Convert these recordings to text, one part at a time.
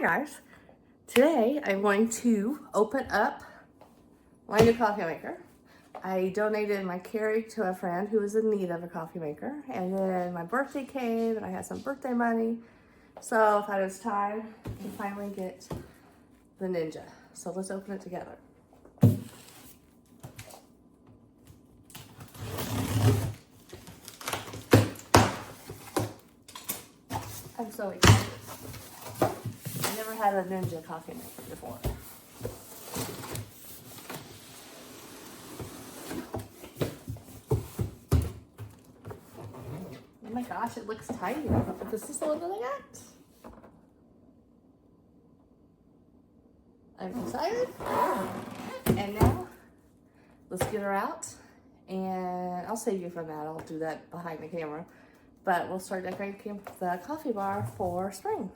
Hi guys, today I'm going to open up my new coffee maker. I donated my Keurig to a friend who was in need of a coffee maker, and then my birthday came and I had some birthday money, so I thought it was time to finally get the Ninja. So let's open it together. I'm so excited. I never had a Ninja coffee maker before. Oh my gosh, it looks tiny, but this is the one that I got. I'm excited. And now, let's get her out. And I'll save you from that. I'll do that behind the camera. But we'll start decorating the coffee bar for spring.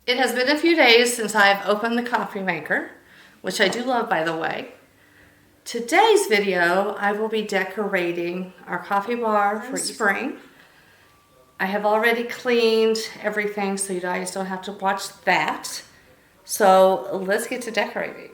It has been a few days since I've opened the coffee maker, which I do love, by the way. Today's video, I will be decorating our coffee bar for spring. I have already cleaned everything, so you guys don't have to watch that. So let's get to decorating.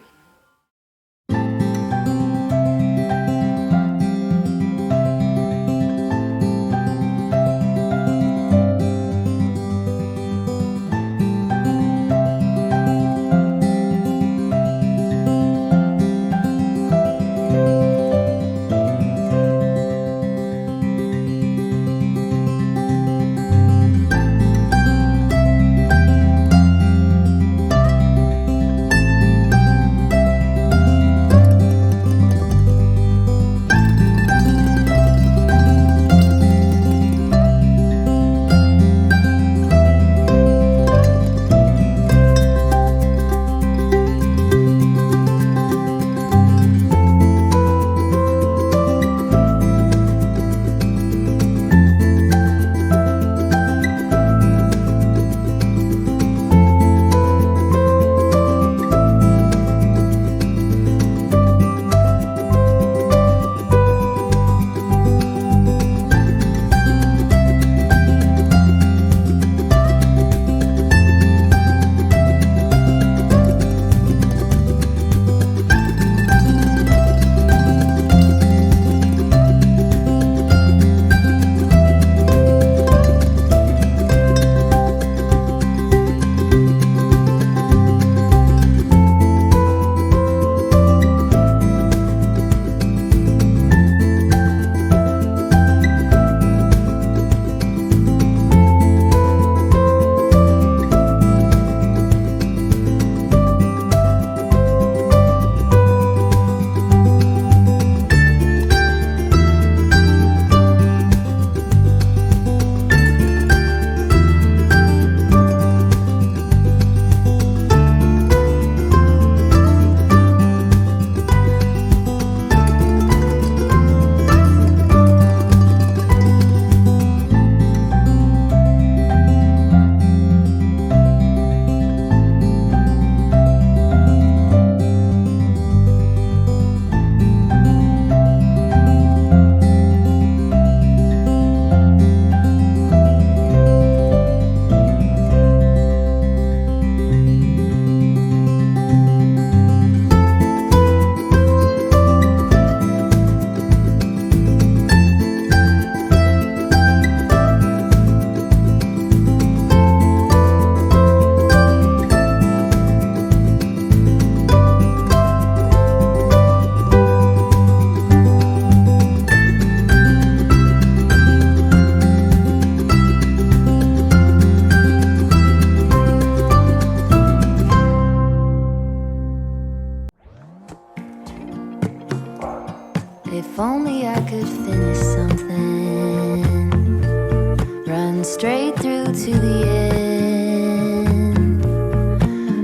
If only I could finish something, run straight through to the end,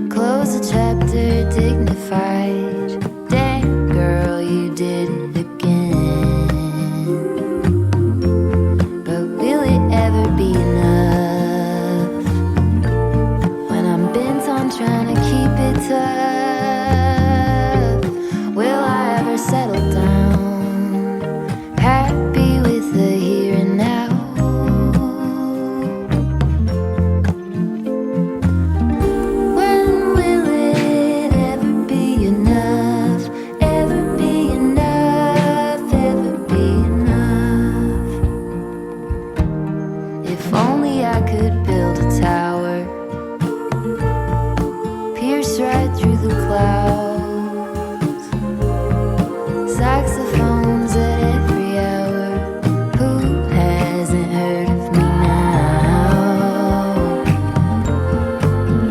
close a chapter dignified. Dang, girl, you did it again. But will it ever be enough when I'm bent on trying to keep it tough? Will I ever settle down, happy with the here and now? When will it ever be enough? Ever be enough? Ever be enough? If only I could build a tower, pierce right through the clouds, saxophones at every hour. Who hasn't heard of me now?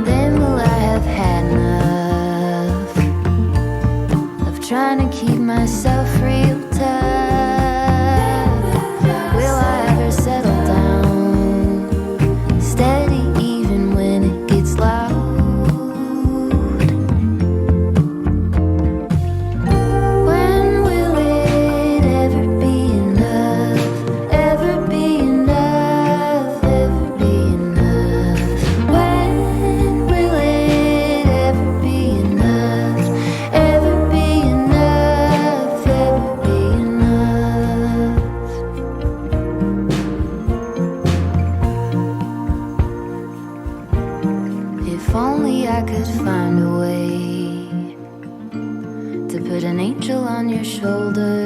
Then will I have had enough of trying to keep myself real tough? Will I ever settle down, steady even when it gets loud? When will it ever be enough? Ever be enough? Ever be enough? When will it ever be enough? Ever be enough? Ever be enough? If only I could find a way to put an angel on your shoulder,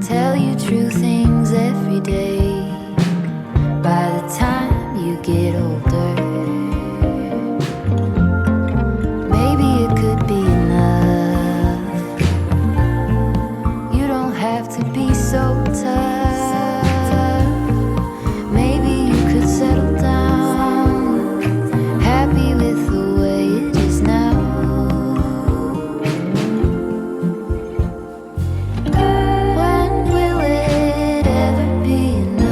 tell you true things every day. By the time you get older, maybe it could be enough. You don't have to be so tough. Maybe you could settle down, happy with the way it is now. When will it ever be enough?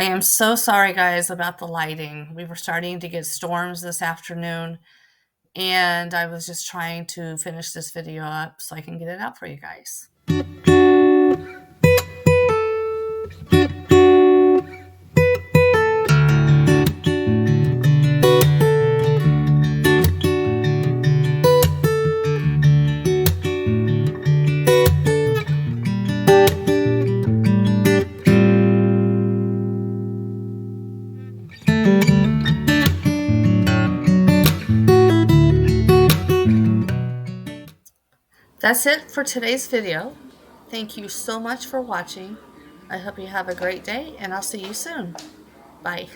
I am so sorry, guys, about the lighting. We were starting to get storms this afternoon, and I was just trying to finish this video up so I can get it out for you guys. That's it for today's video. Thank you so much for watching. I hope you have a great day, and I'll see you soon. Bye.